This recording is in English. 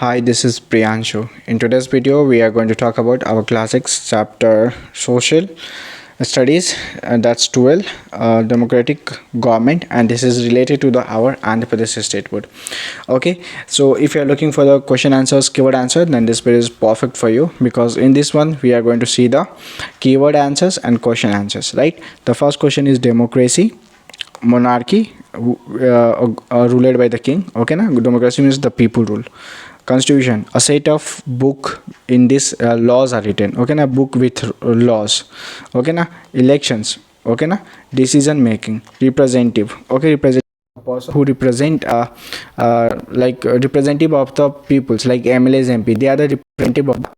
Hi, this is Priyanshu. In today's video, we are going to talk about our classics chapter Social Studies, and that's 12, Democratic Government, and this is related to our Andhra Pradesh State Board. Okay, so if you are looking for the question answers, keyword answer, then this video is perfect for you because in this one, we are going to see the keyword answers and question answers, right? The first question is democracy, monarchy, ruled by the king. Okay, na democracy means the people rule. Constitution, a set of book in this laws are written. Okay na, book with laws. Okay na, elections. Okay na, decision making. Representative. Okay, representative person who represent like representative of the peoples, like MLAs, MP, they are the representative of the